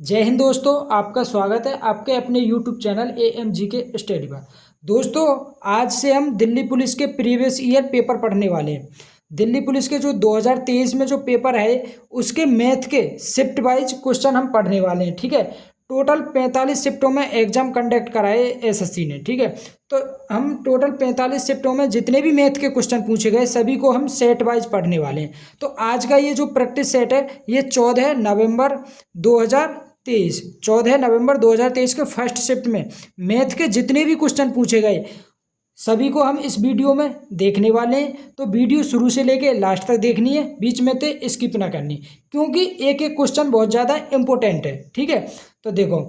जय हिंद दोस्तों, आपका स्वागत है आपके अपने यूट्यूब चैनल AMG के स्टडी पर। दोस्तों, आज से हम दिल्ली पुलिस के प्रीवियस ईयर पेपर पढ़ने वाले हैं। दिल्ली पुलिस के जो 2023 में जो पेपर है उसके मैथ के शिफ्ट वाइज क्वेश्चन हम पढ़ने वाले हैं। ठीक है, टोटल 45 शिफ्टों में एग्जाम कंडक्ट कराए SSC ने। ठीक है, तो हम टोटल 45 शिफ्टों में जितने भी मैथ के क्वेश्चन पूछे गए सभी को हम सेट वाइज पढ़ने वाले हैं। तो आज का ये जो प्रैक्टिस सेट है ये 14 नवंबर 2023 14 नवंबर 2023 के फर्स्ट शिफ्ट में मैथ के जितने भी क्वेश्चन पूछे गए सभी को हम इस वीडियो में देखने वाले हैं। तो वीडियो शुरू से लेके लास्ट तक देखनी है, बीच में से स्किप ना करनी, क्योंकि एक एक क्वेश्चन बहुत ज़्यादा इम्पोर्टेंट है। ठीक है, तो देखो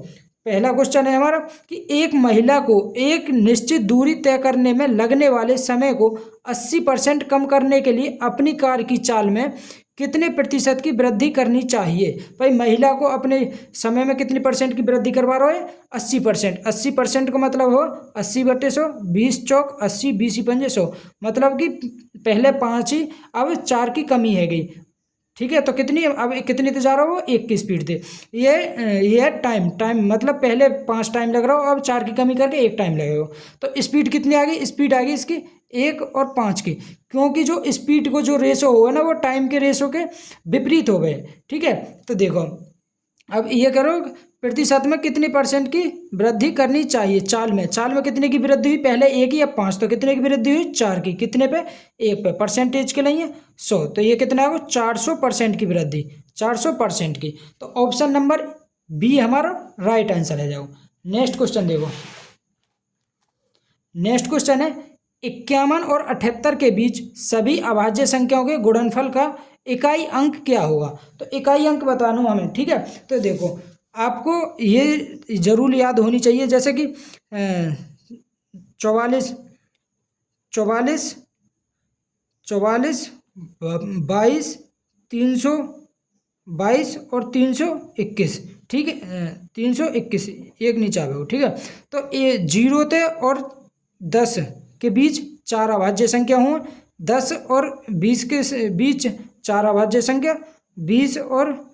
पहला क्वेश्चन है हमारा कि एक महिला को एक निश्चित दूरी तय करने में लगने वाले समय को 80% कम करने के लिए अपनी कार की चाल में कितने प्रतिशत की वृद्धि करनी चाहिए। भाई महिला को अपने समय में कितनी परसेंट की वृद्धि करवा रहे हो? 80%। 80% का मतलब हो 80/100, 20 चौक 80, 20 पंजे 100, मतलब कि पहले 5 ही अब 4 की कमी है गई। ठीक है, तो कितनी अब कितनी जा रहा हो? 1 की स्पीड थे। ये टाइम मतलब पहले 5 टाइम लग रहा हो, अब 4 की कमी करके 1 टाइम लगेगा। तो स्पीड कितनी आ गई? स्पीड आ गई इसकी 1 और 5 की, क्योंकि जो स्पीड को जो रेशो होगा ना वो टाइम के रेशो के विपरीत हो गए। ठीक है, तो देखो अब ये करो प्रतिशत में कितनी परसेंट की वृद्धि करनी चाहिए। चाल में कितने की वृद्धि हुई? पहले 1 या 5, तो कितने की वृद्धि हुई? 4 की। कितने पे? 1 पे। परसेंटेज के लिए 100, तो ये कितना होगा? 400% की वृद्धि, 400% की। तो ऑप्शन नंबर बी हमारा राइट आंसर है। जाओ नेक्स्ट क्वेश्चन देखो। नेक्स्ट क्वेश्चन है 51 और 78 के बीच सभी अभाज्य संख्याओं के गुणनफल का इकाई अंक क्या होगा। तो इकाई अंक बताना हमें। ठीक है, तो देखो आपको ये जरूर याद होनी चाहिए, जैसे कि 44 44 44 22 322 और 321। ठीक है, 321 एक नीचे आ गए। ठीक है, तो ये 0 थे और 10 के बीच 4 अभाज्य संख्या हों। 10 और 20 के बीच 4 अभाज्य संख्या। 20 और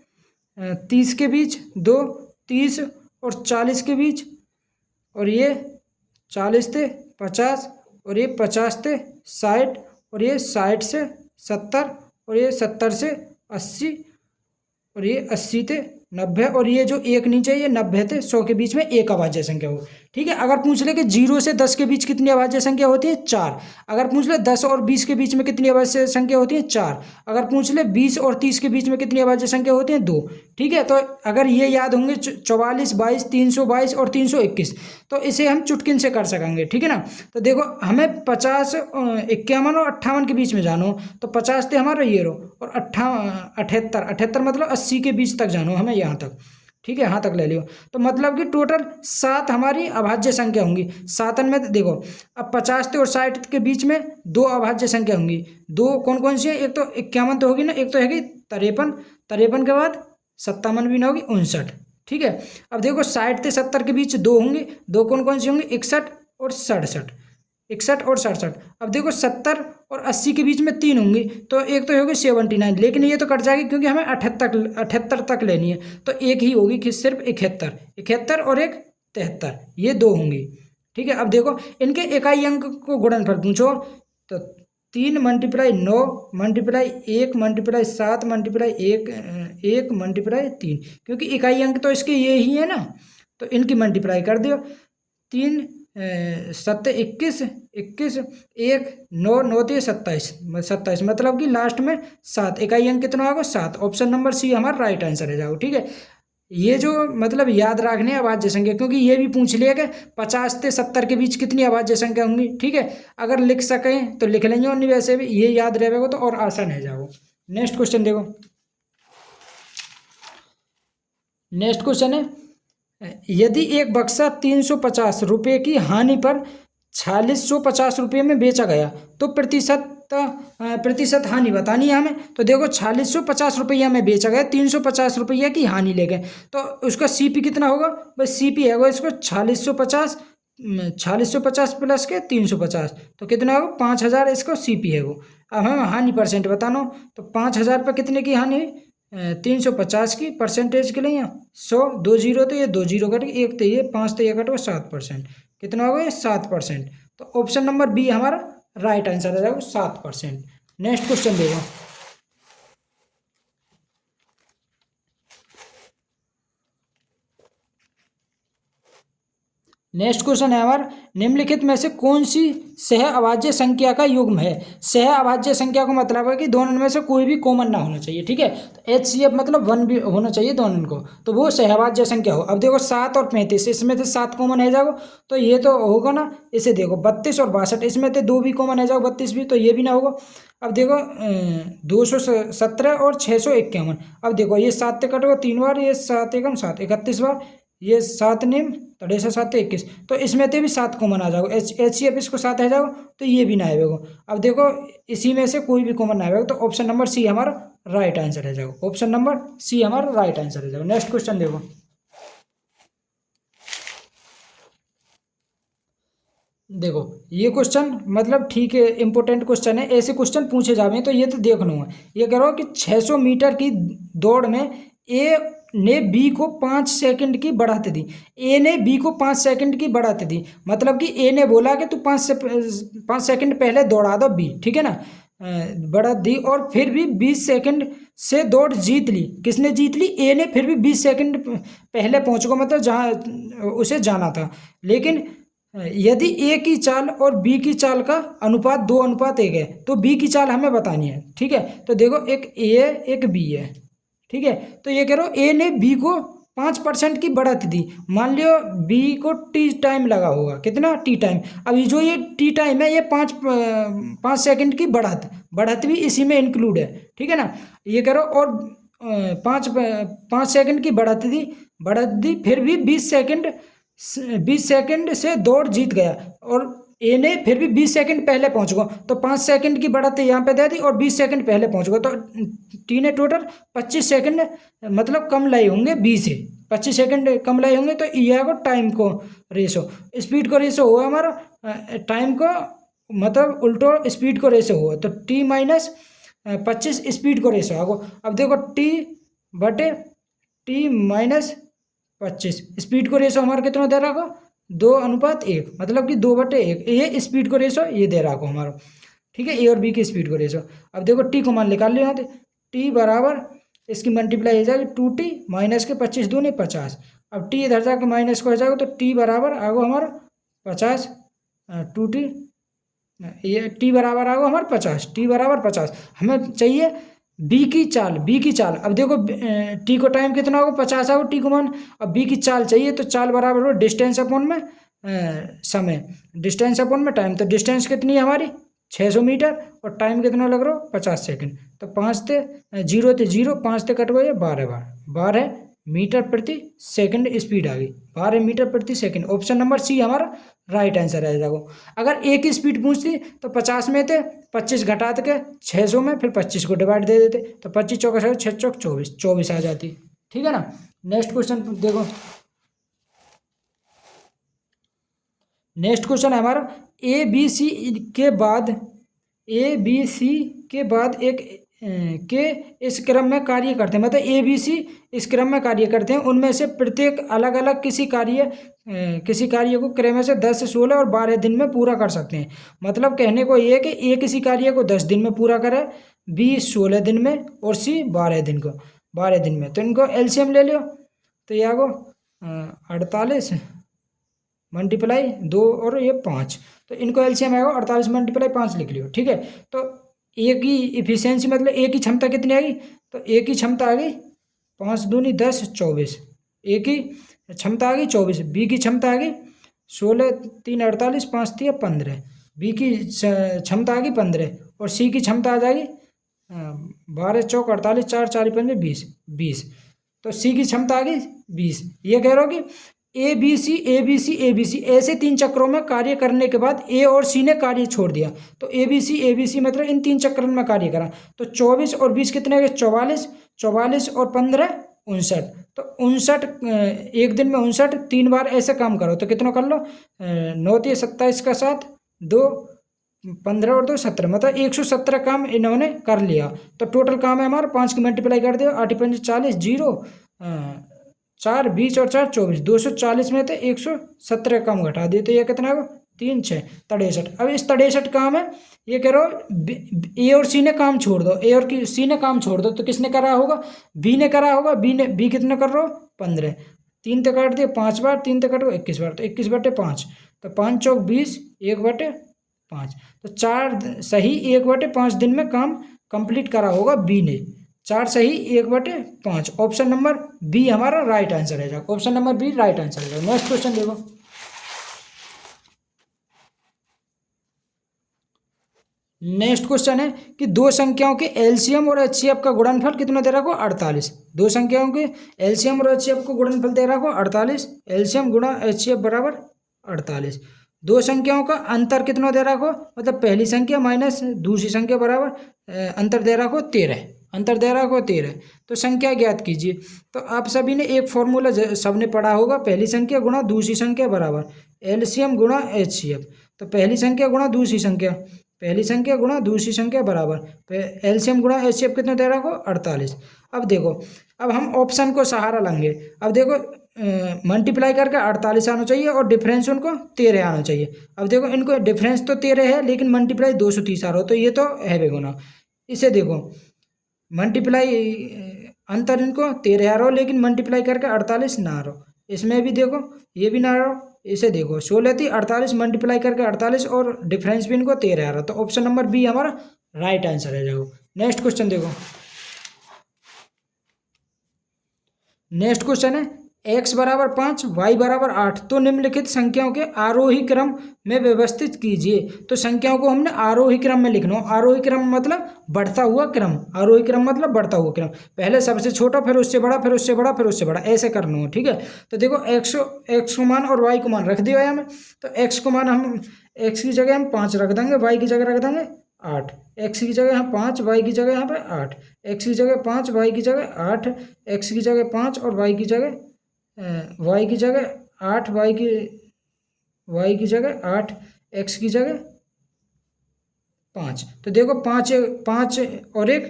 30 के बीच 2। 30 और 40 के बीच, और ये 40 थे 50, और ये 50 थे 60, और ये 60 से 70, और ये 70 से 80, और ये 80 थे 90, और ये जो एक नीचे ये 90 थे 100 के बीच में एक अभाज्य संख्या हो। ठीक है, अगर पूछ ले कि 0 से 10 के बीच कितनी अभाज्य संख्या होती है? 4। अगर पूछ ले 10 और 20 के बीच में कितनी अभाज्य संख्या होती है? 4। अगर पूछ ले 20 और 30 के बीच में कितनी अभाज्य संख्या होती है? 2। ठीक है, तो अगर ये याद होंगे 44, 22, 322 और 321, तो इसे हम चुटकिन से कर सकेंगे। ठीक है ना, तो देखो हमें 50, 51 और 58 के बीच में जानो, तो 50 थे हमारा ये रो, और 78 मतलब 80 के बीच तक जानो हमें, यहाँ तक। ठीक है, यहाँ तक ले लियो, तो मतलब कि टोटल 7 हमारी अभाज्य संख्या होंगी। 7 में देखो अब 50 थे और 60 के बीच में 2 अभाज्य संख्या होंगी। 2 कौन कौन सी है? एक तो 51 तो होगी ना, एक तो है 53। 53 के बाद 57 भी ना होगी, 59। ठीक है, अब देखो 60 से 70 के बीच 2 होंगे। 2 कौन कौन सी होंगी? 61 और 67। 61 और 67। अब देखो 70 और 80 के बीच में 3 होंगी, तो एक तो होगी 79, लेकिन ये तो कट जाएगी क्योंकि हमें 78 तक लेनी है, तो एक ही होगी कि सिर्फ 71 और एक 73, ये 2 होंगी। ठीक है, अब देखो इनके इकाई अंक को गुणनफल पूछो, तो 3 × 9 × 1 × 7 × 1 × 3, क्योंकि इकाई अंक तो इसके ये ही है ना, तो इनकी मल्टीप्लाई कर दियो। 3 7 21 21, 1 9 9 × 27, मतलब कि लास्ट में 7। इकाई अंक कितना होगा? 7। ऑप्शन नंबर सी हमारा राइट आंसर है। जाओ ठीक है, ये जो मतलब याद रखने अभाज्य संख्या, क्योंकि ये भी पूछ लिया कि 50 से 70 के बीच कितनी अभाज्य संख्या होंगी। ठीक है, अगर लिख सकें तो लिख लेंगे, और नहीं वैसे भी ये याद रहेगा तो और आसान है। जाओ नेक्स्ट क्वेश्चन देखो। नेक्स्ट क्वेश्चन है यदि एक बक्सा 350 रुपये की हानि पर 4650 रुपये में बेचा गया तो प्रतिशत हानि बतानी है हमें। तो देखो 4650 रुपया में बेचा गया, 350 रुपया की हानि ले गए, तो उसका CP कितना होगा? बस CP है वो इसको 4650 प्लस के 350, तो कितना होगा? 5000 इसको CP है वो। अब हमें हानि परसेंट बताना हो, तो 5000 पर कितने की हानि हुई? 350 की परसेंटेज के लिए यहाँ 100, 2 जीरो तो ये 2 जीरो कट गए, एक तो ये 5 तो ये कट गया 7%। कितना हो गया 7%। तो ऑप्शन नंबर बी हमारा राइट आंसर आ जाएगा 7%। नेक्स्ट क्वेश्चन देखो। नेक्स्ट क्वेश्चन है हमारा, निम्नलिखित में से कौन सी सह अभाज्य संख्या का युग्म है। सह अभाज्य संख्या का मतलब है कि दोनों में से कोई भी कॉमन ना होना चाहिए, ठीक है। तो HCF मतलब 1 भी होना चाहिए दोनों को, तो वो सह अभाज्य संख्या हो। अब देखो 7 और 35, इसमें से 7 कॉमन है जाओ तो ये तो होगा ना। इसे देखो 32 और 62, इसमें से 2 भी कॉमन है जाओ 32 भी, तो ये भी ना होगा। अब देखो 217 और 651। अब देखो ये 7 से कटोगे 3 बार, ये 7 एकम 7 31 बार, ये 7 निम तड़े से 7 21, तो इसमें से भी 7 कॉमन आ जाओ। HCF इसको 7 है जाओ तो ये भी ना आएगा। अब देखो इसी में से कोई भी कॉमन ना आएगा, तो ऑप्शन नंबर सी हमारा राइट आंसर है जाओ। ऑप्शन नंबर सी हमारा राइट आंसर है जाओ। नेक्स्ट क्वेश्चन देखो। देखो ये क्वेश्चन मतलब ठीक है, इंपॉर्टेंट क्वेश्चन है। ऐसे क्वेश्चन पूछे जावे तो ये तो देखना है। ये करो कि 600 मीटर की दौड़ में ए ने बी को 5 सेकंड की बढ़ाते दी। ए ने बी को 5 सेकंड की बढ़ाते दी, मतलब कि ए ने बोला कि तू 5 सेकंड पहले दौड़ा दो बी, ठीक है ना। बढ़ा दी और फिर भी 20 सेकंड से दौड़ जीत ली। किसने जीत ली? ए ने। फिर भी 20 सेकंड पहले पहुंच गया, मतलब जहाँ उसे जाना था। लेकिन यदि ए की चाल और बी की चाल का अनुपात 2:1 है, तो बी की चाल हमें बतानी है, ठीक है। तो देखो एक ए है एक बी है, ठीक है। तो ये कह रहा हूँ ए ने बी को 5% की बढ़त दी। मान लियो बी को टी टाइम लगा होगा, कितना टी टाइम। अब जो ये टी टाइम है ये 5 सेकंड की बढ़त भी इसी में इंक्लूड है, ठीक है ना। ये कह रहा हूँ और 5 सेकंड की बढ़त दी फिर भी 20 सेकंड से दौड़ जीत गया, और ए ने फिर भी 20 सेकंड पहले पहुंच गया, तो 5 सेकंड की बढ़त यहाँ पे दे दी और 20 सेकंड पहले पहुंच गया, तो टी ने टोटल 25 सेकंड मतलब कम लाए होंगे बी से। 25 सेकंड कम लाए होंगे, तो ये को टाइम को रेशो, स्पीड को रेशो हुआ हमारा, टाइम को मतलब उल्टो स्पीड को रेशो हुआ, तो टी माइनस 25 स्पीड को रेशो आगो। अब देखो टी बटे टी माइनस 25 स्पीड को रेशो हमारा कितना दे रहा होगा 2:1, मतलब कि 2/1 ये स्पीड को रेशो ये दे रहा हो हमारा, ठीक है। ए और बी की स्पीड को रेशो। अब देखो टी को मान निकाल लिया यहाँ पे, टी बराबर इसकी मल्टीप्लाई हो जाएगी 2t माइनस के 25 दूनी 50। अब टी इधर जाके माइनस को हो जाएगा, तो टी बराबर आगो हमारा 50, 2t ये टी बराबर आगो हमारा 50, टी बराबर 50। हमें चाहिए बी की चाल। अब देखो टी को टाइम कितना होगा 50 आओ टी को मान। अब बी की चाल चाहिए, तो चाल बराबर हो डिस्टेंस अपॉन में समय, डिस्टेंस अपॉन में टाइम। तो डिस्टेंस कितनी है हमारी 600 मीटर, और टाइम कितना लग रहा हो 50 सेकंड। तो 5 थे 0 थे 0, 5 थे कट गए 12 बार, 12 मीटर प्रति सेकंड स्पीड आ गई, 12 मीटर प्रति सेकंड। ऑप्शन नंबर सी हमारा राइट आंसर है जाओ। अगर एक ही स्पीड पूछती तो 50 में थे 25 घटा के 600 में, फिर 25 को डिवाइड दे देते, तो 25 चौका 6 चौक 24 आ जाती, ठीक है ना। नेक्स्ट क्वेश्चन देखो। नेक्स्ट क्वेश्चन है हमारा, ए बी सी के बाद एक के इस क्रम में कार्य करते हैं, मतलब ए बी सी इस क्रम में कार्य करते हैं। उनमें से प्रत्येक अलग अलग किसी कार्य को क्रम से 10, 16 और 12 दिन में पूरा कर सकते हैं। मतलब कहने को ये है कि ए किसी कार्य को 10 दिन में पूरा करे, बी 16 दिन में, और सी 12 दिन में। तो इनको एलसीएम ले लियो, तो ये आगो 48 मल्टीप्लाई 2 और ये 5, तो इनको एलसीएम आएगा 48 मल्टीप्लाई 5 लिख लियो, ठीक है। तो ए की इफिशियंसी मतलब ए की क्षमता कितनी आ गई, तो ए की क्षमता आ गई 5 दूनी 10 24, ए की क्षमता आ गई 24, बी की क्षमता आ गई 16 3 48 5 3 15, बी की क्षमता आ गई 15, और सी की क्षमता आ जाएगी 12 चौक 48 4 4 15 20। तो सी की क्षमता आ गई 20। ये कह रहा हो कि ए बी सी ऐसे 3 चक्रों में कार्य करने के बाद ए और सी ने कार्य छोड़ दिया, तो ए बी सी मतलब इन 3 चक्रों में कार्य करा, तो 24 और 20 कितने गए 44 और 15 59। तो 59 एक दिन में 59 3 बार ऐसे काम करो, तो कितना कर लो 9 × 27 का 7 2 15 और 2 17, मतलब 117 काम इन्होंने कर लिया। तो टोटल काम है हमारा 5 की मल्टीप्लाई कर दिया, 8 पंच 40, 0 4 20 और 4 24, 240 में थे 117 काम घटा दिए, तो ये कितना है 3 6 63। अब इस 63 काम है, ये कह रहे ए और सी ने काम छोड़ दो, ए और सी ने काम छोड़ दो, तो किसने करा होगा, बी ने करा होगा। बी कितने कर रहे हो 15, 3 तक काट दिए 5 बार, 3 तक काटो 21 बार, तो 21/5, तो 5 चौक 20, 1/5, तो 4 सही 1/5 दिन में काम कंप्लीट करा होगा बी ने। 4 सही 1/5, ऑप्शन नंबर बी हमारा राइट आंसर है। Option number B right answer है। नेक्स्ट क्वेश्चन देखो, नेक्स्ट क्वेश्चन है कि दो संख्याओं के एलसीएम और एचसीएफ का गुणनफल कितना दे रखा हो 48। दो संख्याओं के एलसीएम और एचसीएफ को गुणनफल दे रखा हो 48, एलसीएम गुणा एचसीएफ बराबर 48। दो संख्याओं का अंतर कितना दे रखा हो, मतलब पहली संख्या माइनस दूसरी संख्या बराबर अंतर दे रखा हो 13, अंतर दे रखा हो 13। तो संख्या ज्ञात कीजिए। तो आप सभी ने एक फॉर्मूला सबने पढ़ा होगा, पहली संख्या गुणा दूसरी संख्या बराबर एलसीएम गुणा एचसीएफ। तो पहली संख्या गुणा दूसरी संख्या, पहली संख्या गुणा दूसरी संख्या बराबर एलसीएम गुणा एचसीएफ कितना दे रहा हो 48। अब देखो, अब हम ऑप्शन को सहारा लेंगे। अब देखो मल्टीप्लाई करके 48 आना चाहिए और डिफरेंस उनको 13 आना चाहिए। अब देखो इनको डिफरेंस तो 13 है लेकिन मल्टीप्लाई 230 आ रहा हो, तो ये तो है बेगुना। इसे देखो मल्टीप्लाई अंतर इनको 13 आ रहा हो लेकिन मल्टीप्लाई करके 48 ना आ रहा हो। इसमें भी देखो ये भी ना आ रहा हो। इसे देखो 16 थी 48 मल्टीप्लाई करके 48 और डिफरेंस भी इनको 13 आ रहा, तो ऑप्शन नंबर बी हमारा राइट आंसर है। जाओ नेक्स्ट क्वेश्चन देखो, नेक्स्ट क्वेश्चन है x बराबर 5 y बराबर 8 तो निम्नलिखित संख्याओं के आरोही क्रम में व्यवस्थित कीजिए। तो संख्याओं को हमने आरोही क्रम में लिखना हो। आरोही क्रम मतलब बढ़ता हुआ क्रम, आरोही क्रम मतलब बढ़ता हुआ क्रम, पहले सबसे छोटा फिर उससे बड़ा फिर उससे बड़ा फिर उससे बड़ा, ऐसे करना हो। ठीक है, तो देखो x को मान और y को मान रख दिया हमें। तो x को मान हम x की जगह हम 5 रख देंगे, y की जगह रख देंगे 8, x की जगह यहाँ 5 y की जगह यहाँ पे 8, x की जगह 5 y की जगह 8, x की जगह 5 और y की जगह 8, y की जगह 8, x की जगह 5। तो देखो 5 5 और 1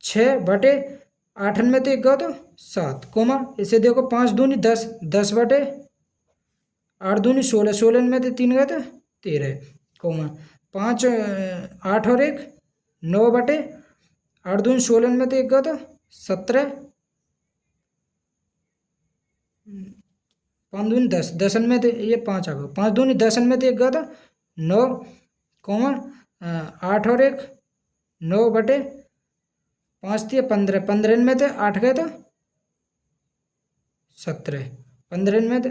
6/8 में तो 1 गया तो 7 कोमा। इसे देखो 5 दूनी 10, 10/8 दूनी 16, 16 में तो 3 गए तो 13 कोमा। 5 8 और 1 9/8 दूनी 16 में तो 1 गया तो 17, 5 दूनी 10, 10 में तो ये 5 आ गया, 5 दूनी 10 में तो 1 गया था 9 कोमा 8 और 1 9/5 थी 15, 15 में तो 8 गए तो 17, 15 में तो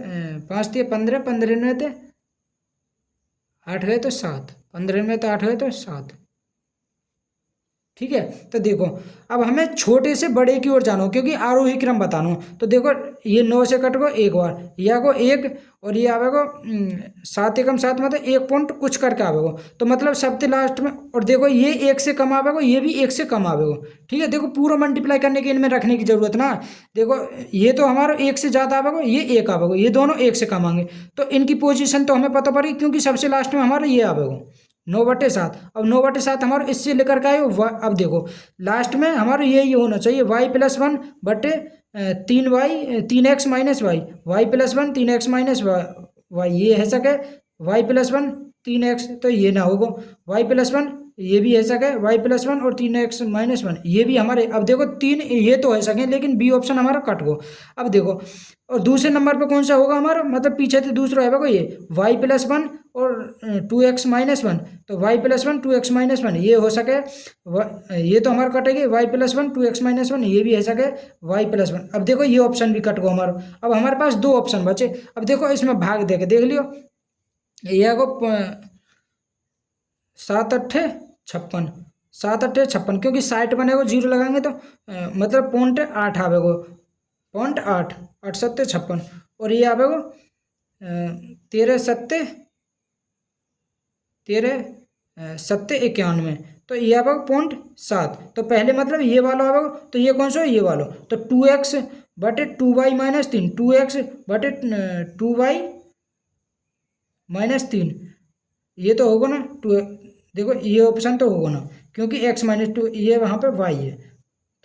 5 थी 15, 15 में तो 8 गए तो 7, 15 में तो 8 गए तो 7। ठीक है, तो देखो अब हमें छोटे से बड़े की ओर जाना हो क्योंकि आरोही क्रम बताना हो। तो देखो ये 9 से कट गो एक बार, या को 1 और ये आवेगो 7 एकम 7 मतलब 1 पॉइंट कुछ करके आवेगो, तो मतलब सबसे लास्ट में। और देखो ये 1 से कम आवेगो, ये भी 1 से कम आवेगो। ठीक है, देखो पूरा मल्टीप्लाई करने के इनमें रखने की जरूरत ना। देखो ये तो हमारा 1 से ज़्यादा आवेगो, ये 1 आवेगो, ये दोनों 1 से कम आएंगे, तो इनकी पोजिशन तो हमें पता पड़ी क्योंकि सबसे लास्ट में हमारा ये आवेगो 9/7। अब 9/7 हमारा इससे लेकर के आए। अब देखो लास्ट में हमारा ये होना चाहिए y+1/3y 3x minus Y, y+1 3x minus Y, ये है सके y+1 3x, तो ये ना होगा y+1, ये भी है सके y+1 और 3x माइनस 1, ये भी हमारे। अब देखो 3 ये तो है सके लेकिन बी ऑप्शन हमारा कट गो। अब देखो और दूसरे नंबर पे कौन सा होगा हमारा, मतलब पीछे से दूसरा है ये y+1 और 2x माइनस 1, तो y+1 2x माइनस 1 ये हो सके ये तो हमारा कटेगी y+1 2x माइनस 1, ये भी है सके y+1। अब देखो ये ऑप्शन भी कट गो हमारा। अब हमारे पास 2 ऑप्शन बचे। अब देखो इसमें भाग दे के देख लियो, ये को 7 8 56, 7 8 56 क्योंकि 60 बनेगा 0 लगाएंगे तो मतलब 0.8 आवेगो, 0.8 8 7 56 और ये आवेगो 13 7 91, तो ये आवेगा 0.7। तो पहले मतलब ये वाला आवेगा, तो ये कौन सा है ये वाला, तो 2x/2y माइनस 3, 2x/2y माइनस 3, ये तो होगा ना देखो ये ऑप्शन तो होगा ना, क्योंकि x-2 ये वहाँ पे y है,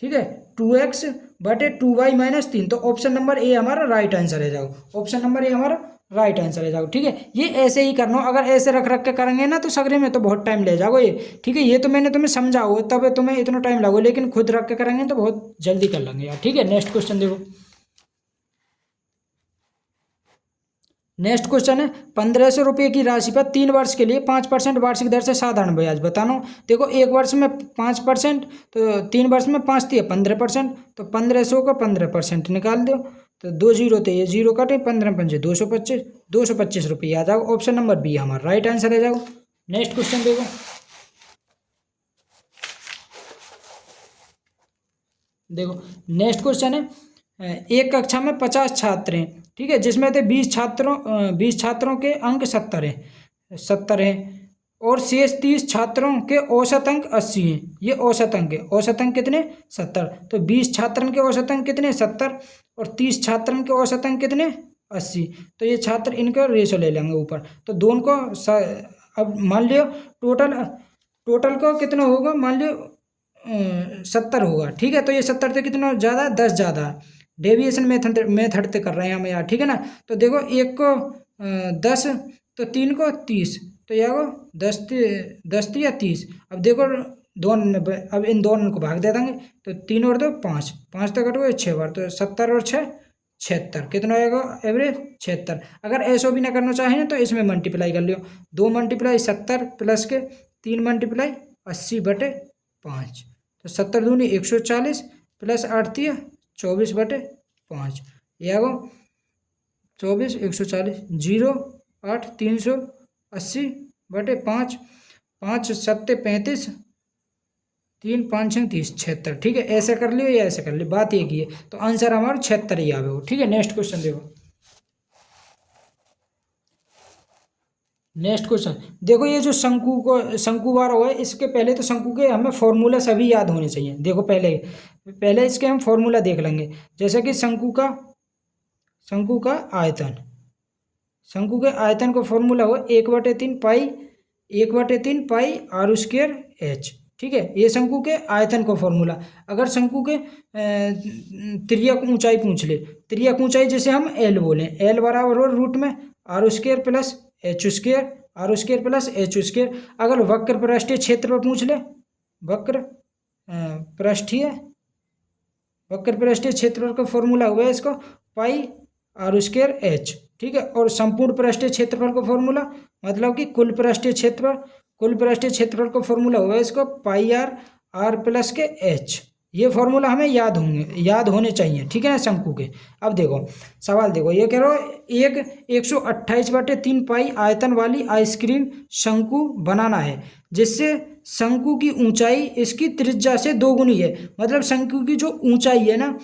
ठीक है। 2x/2y-3, तो ऑप्शन नंबर ए हमारा राइट आंसर है जाओ, ऑप्शन नंबर ए हमारा राइट आंसर है जाओ, ठीक है। ये ऐसे ही करना, अगर ऐसे रख रख के करेंगे ना तो सगरे में तो बहुत टाइम ले जाओगे ये, ठीक है। ये तो मैंने तुम्हें समझाओ तब तुम्हें इतना टाइम लगो, लेकिन खुद रख के करेंगे तो बहुत जल्दी कर लेंगे यार, ठीक है। नेक्स्ट क्वेश्चन देखो, नेक्स्ट क्वेश्चन है 1500 रुपये की राशि पर 3 वर्ष के लिए 5% वार्षिक दर से साधारण ब्याज बताना। देखो एक वर्ष में 5%, तो 3 वर्ष में 5 दिए 15%, तो 1500 का 15% निकाल दो, तो 2 जीरो थे, ये जीरो कटे, 15×5 225, 225 रुपये आ जाओ, ऑप्शन नंबर बी हमारा राइट आंसर है जाओ। नेक्स्ट क्वेश्चन देखो, देखो नेक्स्ट क्वेश्चन है एक कक्षा में 50 छात्र हैं, ठीक है, जिसमें से 20 छात्रों के अंक 70 हैं और शेष 30 छात्रों के औसत अंक 80 हैं। ये औसत अंक है, औसत अंक कितने 70, तो 20 छात्रों के औसत अंक कितने 70 और 30 छात्रों के औसत अंक कितने 80, तो ये छात्र इनका रेशो ले लेंगे ऊपर, तो दोनों को अब मान लियो टोटल को कितना होगा, मान लियो 70 होगा, ठीक है। तो ये 70 से कितना ज़्यादा 10 ज़्यादा, डेविएशन मेथड से कर रहे हैं हम यार, ठीक है ना। तो देखो एक को 10, तो 3 को 30, तो यह को 10 या 30। अब देखो दोनों में, अब इन दोनों को भाग दे देंगे, तो 3 और 2 5, 5 तक कटोगे 6 बार, तो 70 और 6 76, कितना आएगा एवरेज 76। अगर ऐसा भी ना करना चाहें ना तो इसमें मल्टीप्लाई कर लियो, 2 मल्टीप्लाई 70 प्लस के 3 मल्टीप्लाई 80/5, तो 70 दूनी 140 प्लस 8 दिया 24/5, यह आगो 24 140 0 8 380/5, 5 7 35, 3 5 6 30 76, ठीक है। ऐसे कर लियो या ऐसे कर लियो, बात एक ही है, तो आंसर हमारा 76 ही आवे हो, ठीक है। नेक्स्ट क्वेश्चन देखो, नेक्स्ट क्वेश्चन देखो, ये जो शंकु बार है, इसके पहले तो शंकु के हमें फॉर्मूला सभी याद होने चाहिए। देखो पहले इसके हम फॉर्मूला देख लेंगे, जैसे कि शंकु का आयतन, शंकु के आयतन का फॉर्मूला हो 1/3 पाई r²h, ठीक है। ये शंकु के आयतन का फॉर्मूला। अगर शंकु के त्रिज्यक ऊंचाई पूछ ले, त्रिज्यक ऊंचाई जैसे हम l बोलें, l बराबर हो रूट में r² plus h², r² plus h²। अगर वक्र पृष्ठीय क्षेत्र पर पूछ ले, वक्र पृष्ठीय क्षेत्रफल का फॉर्मूला हुआ है इसका पाई r²h, ठीक है। और संपूर्ण पृष्ठीय क्षेत्रफल का फॉर्मूला मतलब कि कुल पृष्ठीय क्षेत्रफल का फॉर्मूला हुआ है इसको पाई r प्लस के h। ये फॉर्मूला हमें याद होने चाहिए, ठीक है ना शंकु के। अब देखो सवाल देखो, ये कह रहा हो एक 128/3 पाई आयतन वाली आइसक्रीम शंकु बनाना है, जिससे शंकु की ऊंचाई इसकी त्रिज्या से 2 गुनी है। मतलब शंकु की जो ऊंचाई है ना,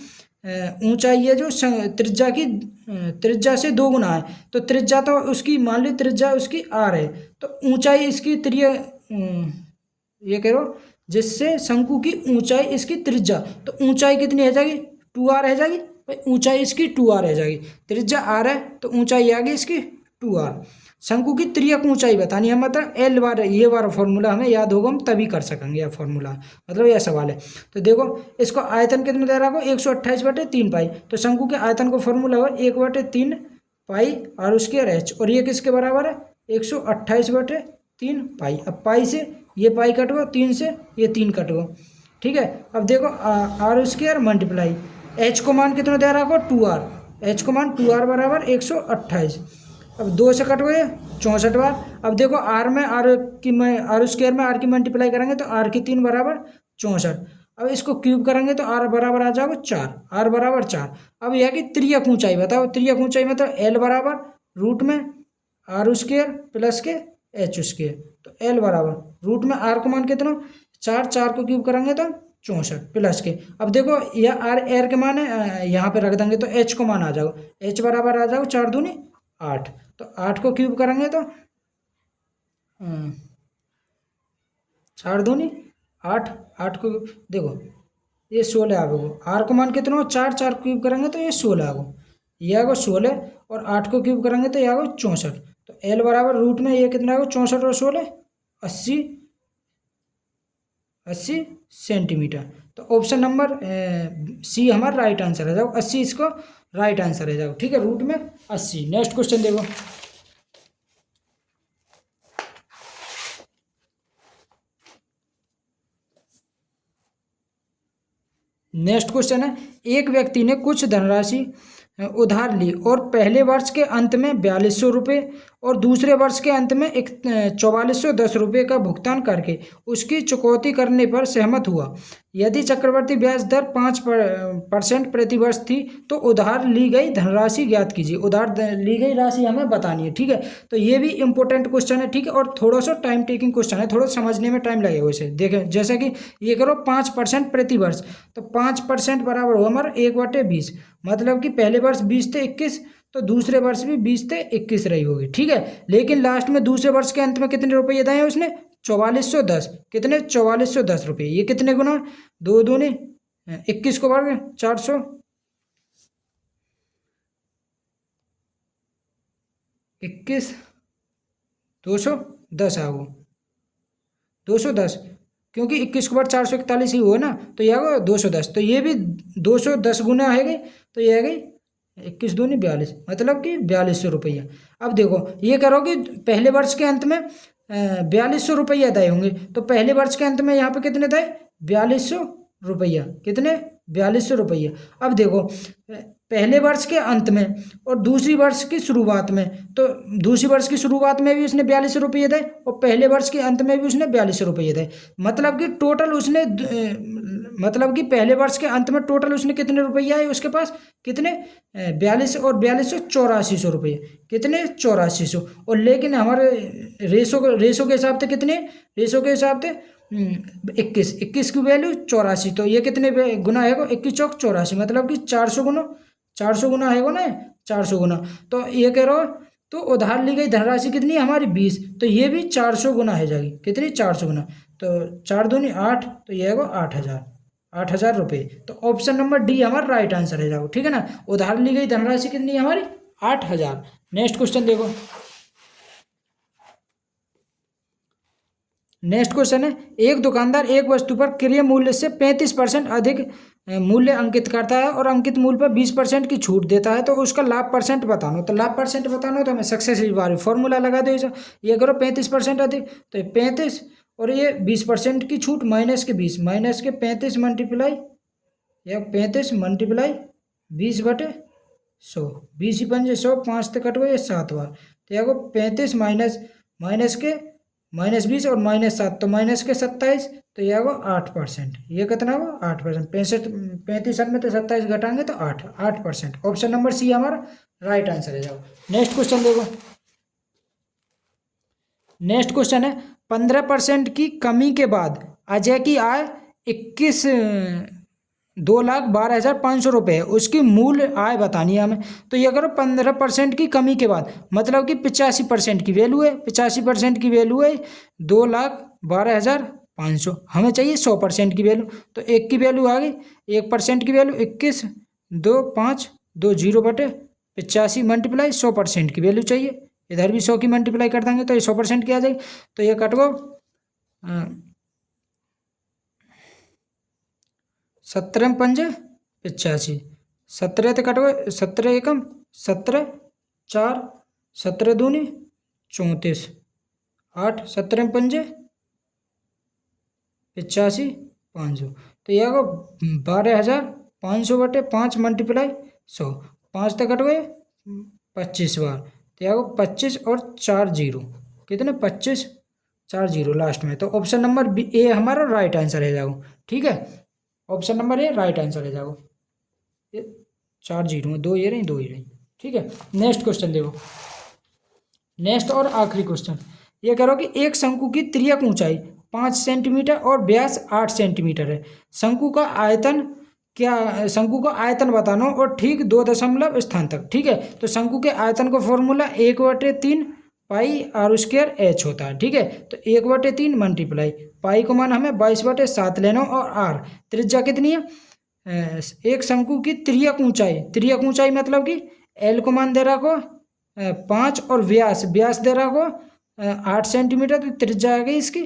ऊंचाई है जो त्रिज्या से 2 गुना है, तो त्रिज्या तो उसकी मान ली त्रिज्या उसकी r है, तो ऊंचाई इसकी ये कह रहा हूँ जिससे शंकु की ऊंचाई इसकी त्रिज्या, तो ऊंचाई कितनी है जाएगी 2r है जाएगी भाई, ऊंचाई इसकी 2r है जाएगी, त्रिज्या r है तो ऊंचाई आ गई इसकी 2r। शंकु की त्रिज्यक ऊंचाई बतानी है, मतलब एल बार, ये वाला फॉर्मूला हमें याद होगा, हम तभी कर सकेंगे यह फॉर्मूला, मतलब यह सवाल है। तो देखो इसको आयतन कितना दे रहा हो 128/3 पाई, तो शंकु के आयतन को फॉर्मूला हो 1/3 पाई r²h, और ये किसके बराबर है 128/3 पाई। अब पाई से ये पाई कट गो, 3 से ये 3 कट गो, ठीक है। अब देखो r² मल्टीप्लाई h को मान कितना दे रहा हो 2r, h को मान 2r बराबर 128, अब 2 से कट गए 64 बार। अब देखो r में r² में r की मल्टीप्लाई करेंगे तो r की 3 बराबर 64, अब इसको क्यूब करेंगे तो r बराबर आ जाएगा 4, r बराबर 4। अब यह कि त्रिज्यक ऊंचाई बताओ, त्रिज्यक ऊंचाई मतलब l बराबर रूट में r² प्लस के h², तो l बराबर रूट में r को मान कितना 4, 4 को क्यूब करेंगे तो 64 प्लस के। अब देखो यह r के मान है, यहाँ पे रख देंगे तो h को मान आ जाओ, h बराबर आ जाओ 4 दूनी 8, तो 8 को क्यूब करेंगे तो 4 दूनी 8, 8 को देखो ये 16 आ गो, r को मान कितना हो 4, 4 क्यूब करेंगे तो ये 16 आ गो, ये आ गो 16, और 8 को क्यूब करेंगे तो ये आ गो 64, तो l बराबर रूट में ये कितना आ गो 64 और 16 80, 80 सेंटीमीटर। तो ऑप्शन नंबर सी हमारा राइट आंसर है जाओ, 80 इसको राइट आंसर है जाओ, ठीक है, रूट में 80। नेक्स्ट क्वेश्चन देखो, नेक्स्ट क्वेश्चन है, एक व्यक्ति ने कुछ धनराशि उधार ली और पहले वर्ष के अंत में 4200 रुपये और दूसरे वर्ष के अंत में 4410 रुपये का भुगतान करके उसकी चुकौती करने पर सहमत हुआ। यदि चक्रवृद्धि ब्याज दर 5% प्रति वर्ष थी तो उधार ली गई धनराशि ज्ञात कीजिए। उधार ली गई राशि हमें बतानी है, ठीक है। तो ये भी इंपॉर्टेंट क्वेश्चन है, ठीक है, और थोड़ा सा टाइम टेकिंग क्वेश्चन है, थोड़ा समझने में टाइम लगेगा इसे। देखें जैसे कि ये करो 5% प्रति वर्ष, तो 5% बराबर हो हमारा 1/20, मतलब कि पहले वर्ष 20 थे 21, तो दूसरे वर्ष भी 20 थे 21 रही होगी, ठीक है। लेकिन लास्ट में दूसरे वर्ष के अंत में कितने रुपये दिए हैं उसने? 4410। कितने? 4410 रुपये। ये कितने गुना? 2 दूनी 21 को वर्ग 400, 21 210 आओ 210, क्योंकि 21 को बार 441 ही हुआ ना, तो यह आएगा 210। तो ये भी 210 गुना है गई, तो ये आ गई 21 दूनी 42, मतलब कि 4200 रुपया। अब देखो ये करो कि पहले वर्ष के अंत में 4200 रुपया अदाय होंगे, तो पहले वर्ष के अंत में यहाँ पे कितने थे? 4200 रुपया। कितने? 4200 रुपया। अब देखो पहले वर्ष के अंत में और दूसरी वर्ष की शुरुआत में, तो दूसरी वर्ष की शुरुआत में भी उसने 4200 रुपये थे और पहले वर्ष के अंत में भी उसने 4200 रुपये थे, मतलब कि टोटल उसने मतलब कि पहले वर्ष के अंत में टोटल उसने कितने रुपये आए उसके पास? कितने? 42 और 4200 8400 रुपये। कितने? 8400। और लेकिन हमारे रेशो के हिसाब से कितने? रेशो के हिसाब से 21 की वैल्यू 84, तो ये कितने गुना है? 21 चौक 84, मतलब कि 400 गुना, 400 गुना है ना, 400 गुना। तो ये कह रहा हो, तो उधार ली गई धनराशि कितनी है हमारी? 20, तो ये भी 400 गुना है जाएगी। कितनी? 400 गुना। तो 4 दूनी 8, तो ये है 8000, 8000 रुपये। तो ऑप्शन नंबर डी हमारा राइट आंसर है जाओ, ठीक है ना। उधार ली गई धनराशि कितनी है हमारी? 8000। नेक्स्ट क्वेश्चन देखो, नेक्स्ट क्वेश्चन है, एक दुकानदार एक वस्तु पर क्रय मूल्य से 35% अधिक मूल्य अंकित करता है और अंकित मूल्य पर 20% की छूट देता है, तो उसका लाभ परसेंट बताना। तो लाभ परसेंट बताना तो हमें सक्सेसिव बार फॉर्मूला लगा दो। ये करो 35% अधिक, तो 35 और ये 20% की छूट माइनस के 20, माइनस के 35 मल्टीप्लाई, या 35 मल्टीप्लाई 20/100, 20 ही 5 100, 5 से कट गए 7 बार, तो यह 35 माइनस के -20 और -7, तो माइनस के 27, तो यह होगा 8%। ये कितना होगा? 8%। 35 में तो 27 घटाएंगे तो 8%। ऑप्शन नंबर सी हमारा राइट आंसर है। जाओ नेक्स्ट क्वेश्चन देखो, नेक्स्ट क्वेश्चन है, 15% की कमी के बाद अजय की आय 2,12,500 रुपये है, उसकी मूल आय बतानी है हमें। तो ये करो 15% की कमी के बाद, मतलब कि 85% की वैल्यू है, 85% की वैल्यू है 2,12,500। हमें चाहिए 100% की वैल्यू, तो 1 की वैल्यू आ गई, 1% की वैल्यू 21, 2 5 2 0/85 मल्टीप्लाई 100% की वैल्यू चाहिए। इधर भी 100 की मल्टीप्लाई कर देंगे तो ये 100% की आ जाएगी। तो ये कट गो 17 पंजे 85, 17 तो कट गए, 17 एकम 17, 4 17 दूनी 34, 8 17 पंजे 85 500, तो यह आएगा 12,500/5 मल्टीप्लाई 100, 5 तक कट गए 25 बार, तो यह आएगा 25 और 4 0, कितने? 25 4 0 लास्ट में। तो ऑप्शन नंबर बी ए हमारा राइट आंसर है जाओ, ठीक है। Option number A right answer है जाओ। ये 4 0 में 2 ये रही 2 ये रही, ठीक है। नेक्स्ट क्वेश्चन देखो, नेक्स्ट और आखिरी क्वेश्चन, ये कह रहा हो कि एक शंकु की तिर्यक ऊंचाई 5 सेंटीमीटर और व्यास 8 सेंटीमीटर है। शंकु का आयतन शंकु का आयतन बताना और ठीक 2 दशमलव स्थान तक, ठीक है। तो शंकु के आयतन का formula 1/3 pi R square H होता है, ठीक है। तो 1/3 मल्टीप्लाई पाई को मान हमें 22/7 लेना, और आर त्रिज्या कितनी है? एक शंकु की तिर्यक ऊंचाई मतलब कि एल को मान दे रहा को 5 और व्यास दे रहा को 8 सेंटीमीटर, तो त्रिज्या आ गई इसकी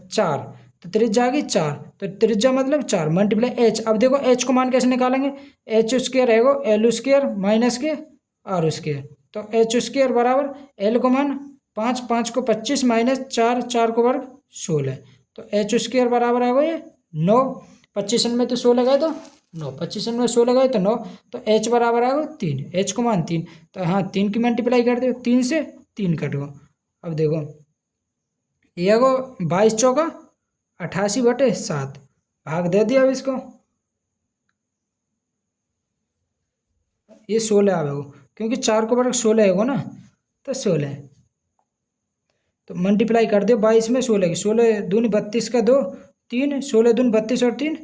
4। तो त्रिज्या आ गई 4, तो त्रिज्या मतलब 4 मल्टीप्लाई एच। अब देखो एच को मान कैसे निकालेंगे, एच स्क्वायर है वो एल स्क्वायर माइनस के आर स्क्वायर। तो एच स्क्वायर बराबर एल को मान 5, 5 को 25 माइनस 4, 4 को वर्ग 16। तो एच स्क्वायर बराबर आ गया 9, 25 में तो 16 गए तो 9, 25 में 16 गए तो 9। तो एच बराबर आ गया 3, एच को मान 3। तो हाँ 3 की मल्टीप्लाई कर दो, 3 से 3 कट गो। अब देखो ये गो 22 चौका 88/7 भाग दे दिया। अब इसको ये 16 आवेगो, क्योंकि 4 को वर्ग 16 है ना, तो 16। तो मल्टीप्लाई कर दो 22 में 16 की, 16 दूनी 32 का 2, 3, 16 दूनी 32 और 3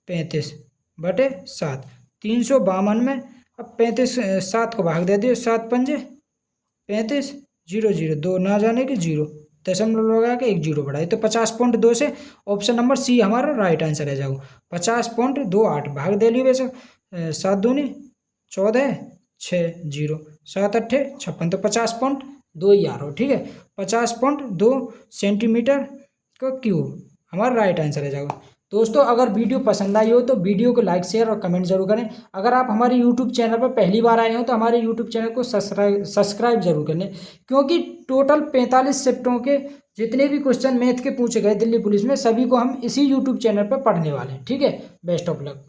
35/7, 352 में। अब 35 7 को भाग दे दियो, 7 पंजे 35, 0 0 2 ना जाने के 0, दशमलव लगा के 1 0 बढ़ाई, तो 50.2 से ऑप्शन नंबर सी हमारा राइट आंसर है। जाओ 50.28 भाग दे लियो वैसे, 7 दूनी 14, 6 0, 7 8 56, तो 50.2 ही आ रहा हो। ठीक है, 50.2 सेंटीमीटर का क्यूब हमारा राइट आंसर है। जाओ दोस्तों, अगर वीडियो पसंद आई हो तो वीडियो को लाइक शेयर और कमेंट जरूर करें। अगर आप हमारे यूट्यूब चैनल पर पहली बार आए हो तो हमारे यूट्यूब चैनल को सब्सक्राइब जरूर कर लें, क्योंकि टोटल 45 शिफ्टों के जितने भी क्वेश्चन मैथ के पूछे गए दिल्ली पुलिस में, सभी को हम इसी यूट्यूब चैनल पर पढ़ने वाले हैं। ठीक है, बेस्ट ऑफ लक।